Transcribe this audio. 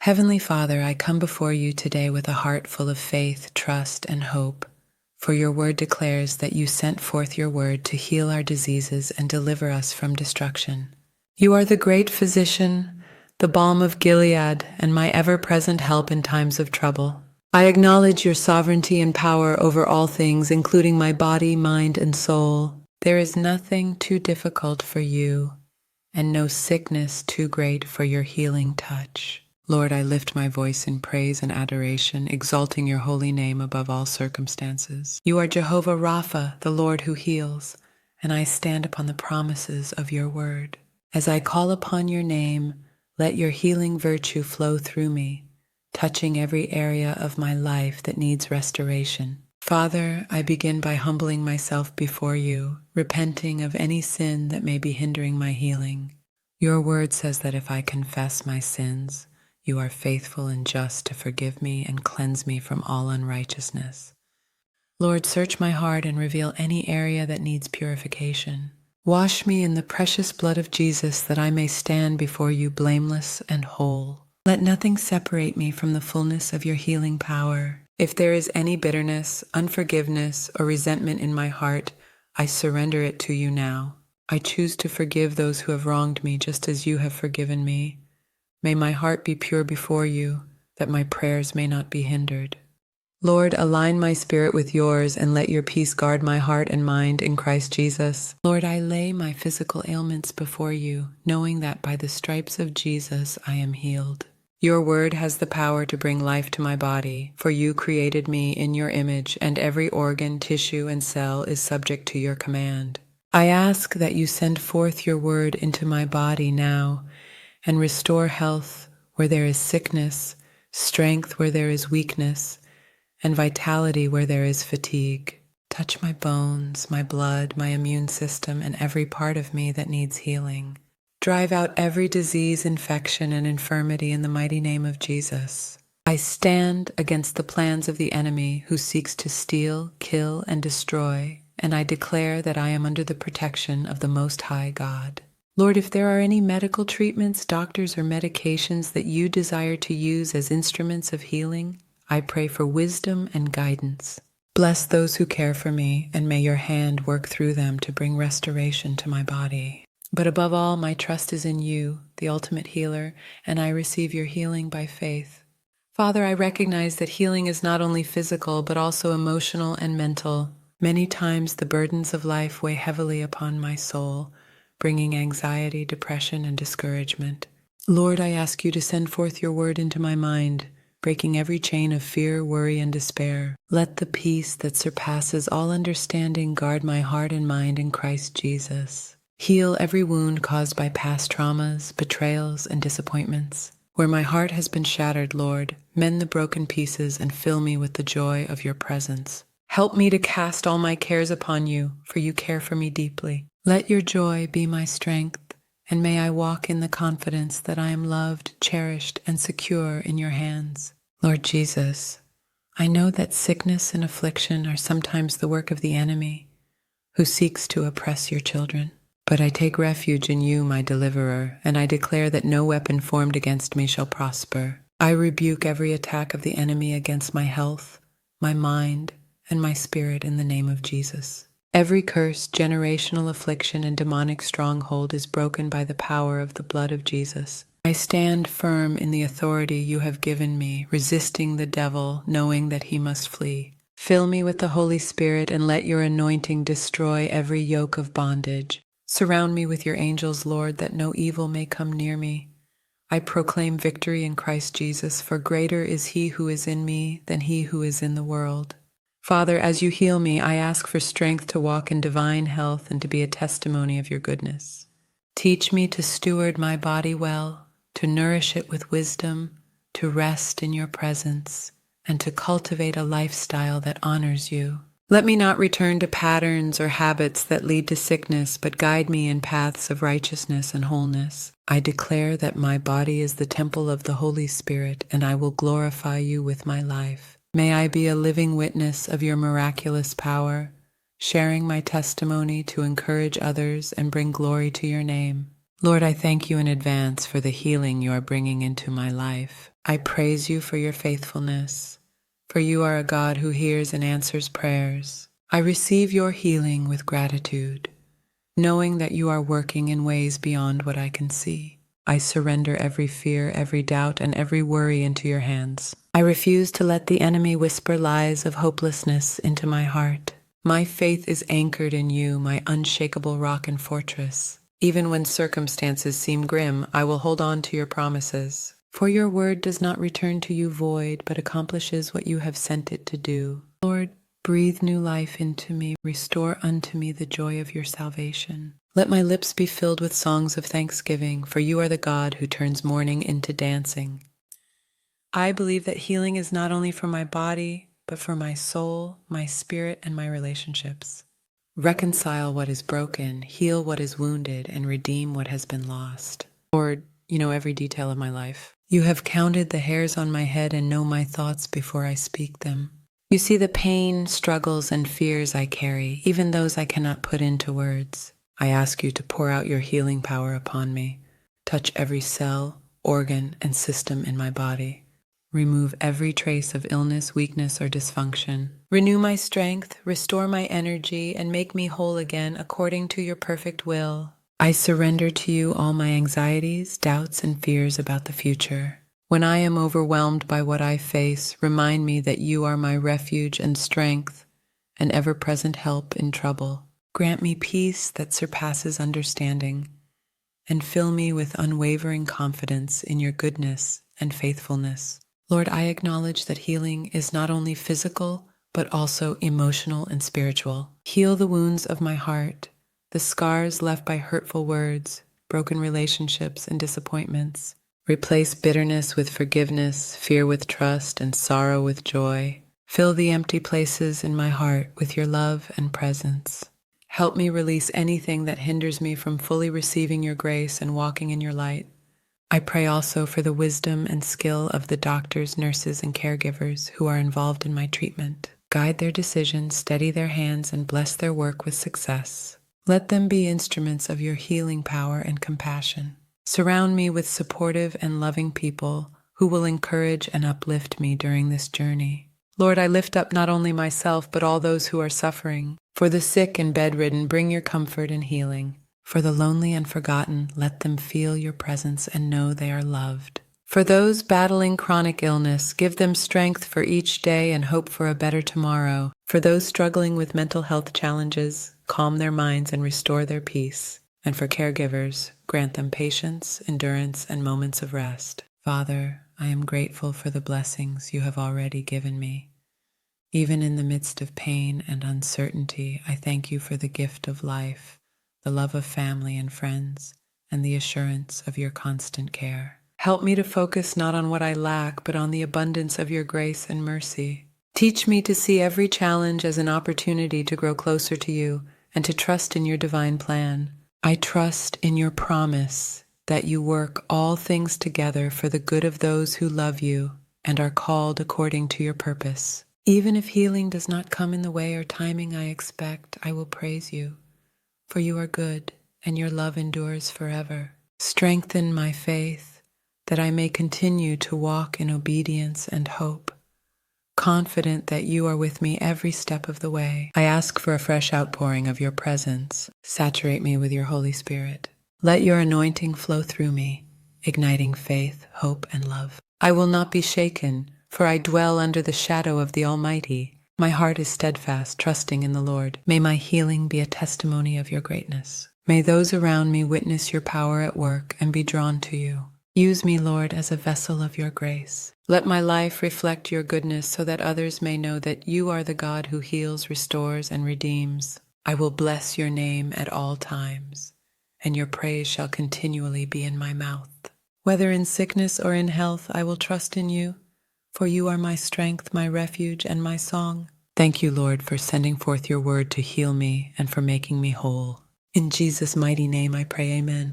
Heavenly Father, I come before you today with a heart full of faith, trust, and hope, for your word declares that you sent forth your word to heal our diseases and deliver us from destruction. You are the great physician, the balm of Gilead, and my ever-present help in times of trouble. I acknowledge your sovereignty and power over all things, including my body, mind, and soul. There is nothing too difficult for you, and no sickness too great for your healing touch. Lord, I lift my voice in praise and adoration, exalting your holy name above all circumstances. You are Jehovah Rapha, the Lord who heals, and I stand upon the promises of your word. As I call upon your name, let your healing virtue flow through me, touching every area of my life that needs restoration. Father, I begin by humbling myself before you, repenting of any sin that may be hindering my healing. Your word says that if I confess my sins, you are faithful and just to forgive me and cleanse me from all unrighteousness. Lord, search my heart and reveal any area that needs purification. Wash me in the precious blood of Jesus that I may stand before you blameless and whole. Let nothing separate me from the fullness of your healing power. If there is any bitterness, unforgiveness, or resentment in my heart, I surrender it to you now. I choose to forgive those who have wronged me just as you have forgiven me. May my heart be pure before you, that my prayers may not be hindered. Lord, align my spirit with yours and let your peace guard my heart and mind in Christ Jesus. Lord, I lay my physical ailments before you, knowing that by the stripes of Jesus I am healed. Your word has the power to bring life to my body, for you created me in your image, and every organ, tissue, and cell is subject to your command. I ask that you send forth your word into my body now, and restore health where there is sickness, strength where there is weakness, and vitality where there is fatigue. Touch my bones, my blood, my immune system, and every part of me that needs healing. Drive out every disease, infection, and infirmity in the mighty name of Jesus. I stand against the plans of the enemy who seeks to steal, kill, and destroy, and I declare that I am under the protection of the Most High God. Lord, if there are any medical treatments, doctors, or medications that you desire to use as instruments of healing, I pray for wisdom and guidance. Bless those who care for me, and may your hand work through them to bring restoration to my body. But above all, my trust is in you, the ultimate healer, and I receive your healing by faith. Father, I recognize that healing is not only physical, but also emotional and mental. Many times the burdens of life weigh heavily upon my soul, bringing anxiety, depression, and discouragement. Lord, I ask you to send forth your word into my mind, breaking every chain of fear, worry, and despair. Let the peace that surpasses all understanding guard my heart and mind in Christ Jesus. Heal every wound caused by past traumas, betrayals, and disappointments. Where my heart has been shattered, Lord, mend the broken pieces and fill me with the joy of your presence. Help me to cast all my cares upon you, for you care for me deeply. Let your joy be my strength, and may I walk in the confidence that I am loved, cherished, and secure in your hands. Lord Jesus, I know that sickness and affliction are sometimes the work of the enemy, who seeks to oppress your children. But I take refuge in you, my deliverer, and I declare that no weapon formed against me shall prosper. I rebuke every attack of the enemy against my health, my mind, and my spirit in the name of Jesus. Every curse, generational affliction, and demonic stronghold is broken by the power of the blood of Jesus. I stand firm in the authority you have given me, resisting the devil, knowing that he must flee. Fill me with the Holy Spirit and let your anointing destroy every yoke of bondage. Surround me with your angels, Lord, that no evil may come near me. I proclaim victory in Christ Jesus, for greater is he who is in me than he who is in the world. Father, as you heal me, I ask for strength to walk in divine health and to be a testimony of your goodness. Teach me to steward my body well, to nourish it with wisdom, to rest in your presence, and to cultivate a lifestyle that honors you. Let me not return to patterns or habits that lead to sickness, but guide me in paths of righteousness and wholeness. I declare that my body is the temple of the Holy Spirit, and I will glorify you with my life. May I be a living witness of your miraculous power, sharing my testimony to encourage others and bring glory to your name. Lord, I thank you in advance for the healing you are bringing into my life. I praise you for your faithfulness, for you are a God who hears and answers prayers. I receive your healing with gratitude, knowing that you are working in ways beyond what I can see. I surrender every fear, every doubt, and every worry into your hands. I refuse to let the enemy whisper lies of hopelessness into my heart. My faith is anchored in you, my unshakable rock and fortress. Even when circumstances seem grim, I will hold on to your promises. For your word does not return to you void, but accomplishes what you have sent it to do. Lord, breathe new life into me. Restore unto me the joy of your salvation. Let my lips be filled with songs of thanksgiving, for you are the God who turns mourning into dancing. I believe that healing is not only for my body, but for my soul, my spirit, and my relationships. Reconcile what is broken, heal what is wounded, and redeem what has been lost. Lord, you know every detail of my life. You have counted the hairs on my head and know my thoughts before I speak them. You see the pain, struggles, and fears I carry, even those I cannot put into words. I ask you to pour out your healing power upon me. Touch every cell, organ, and system in my body. Remove every trace of illness, weakness, or dysfunction. Renew my strength, restore my energy, and make me whole again according to your perfect will. I surrender to you all my anxieties, doubts, and fears about the future. When I am overwhelmed by what I face, remind me that you are my refuge and strength, an ever-present help in trouble. Grant me peace that surpasses understanding, and fill me with unwavering confidence in your goodness and faithfulness. Lord, I acknowledge that healing is not only physical, but also emotional and spiritual. Heal the wounds of my heart, the scars left by hurtful words, broken relationships, and disappointments. Replace bitterness with forgiveness, fear with trust, and sorrow with joy. Fill the empty places in my heart with your love and presence. Help me release anything that hinders me from fully receiving your grace and walking in your light. I pray also for the wisdom and skill of the doctors, nurses, and caregivers who are involved in my treatment. Guide their decisions, steady their hands, and bless their work with success. Let them be instruments of your healing power and compassion. Surround me with supportive and loving people who will encourage and uplift me during this journey. Lord, I lift up not only myself, but all those who are suffering. For the sick and bedridden, bring your comfort and healing. For the lonely and forgotten, let them feel your presence and know they are loved. For those battling chronic illness, give them strength for each day and hope for a better tomorrow. For those struggling with mental health challenges, calm their minds and restore their peace. And for caregivers, grant them patience, endurance, and moments of rest. Father, I am grateful for the blessings you have already given me. Even in the midst of pain and uncertainty, I thank you for the gift of life, the love of family and friends, and the assurance of your constant care. Help me to focus not on what I lack, but on the abundance of your grace and mercy. Teach me to see every challenge as an opportunity to grow closer to you and to trust in your divine plan. I trust in your promise that you work all things together for the good of those who love you and are called according to your purpose. Even if healing does not come in the way or timing I expect, I will praise you. For you are good, and your love endures forever. Strengthen my faith, that I may continue to walk in obedience and hope, confident that you are with me every step of the way. I ask for a fresh outpouring of your presence. Saturate me with your Holy Spirit. Let your anointing flow through me, igniting faith, hope, and love. I will not be shaken, for I dwell under the shadow of the Almighty. My heart is steadfast, trusting in the Lord. May my healing be a testimony of your greatness. May those around me witness your power at work and be drawn to you. Use me, Lord, as a vessel of your grace. Let my life reflect your goodness so that others may know that you are the God who heals, restores, and redeems. I will bless your name at all times, and your praise shall continually be in my mouth. Whether in sickness or in health, I will trust in you. For you are my strength, my refuge, and my song. Thank you, Lord, for sending forth your word to heal me and for making me whole. In Jesus' mighty name I pray, amen.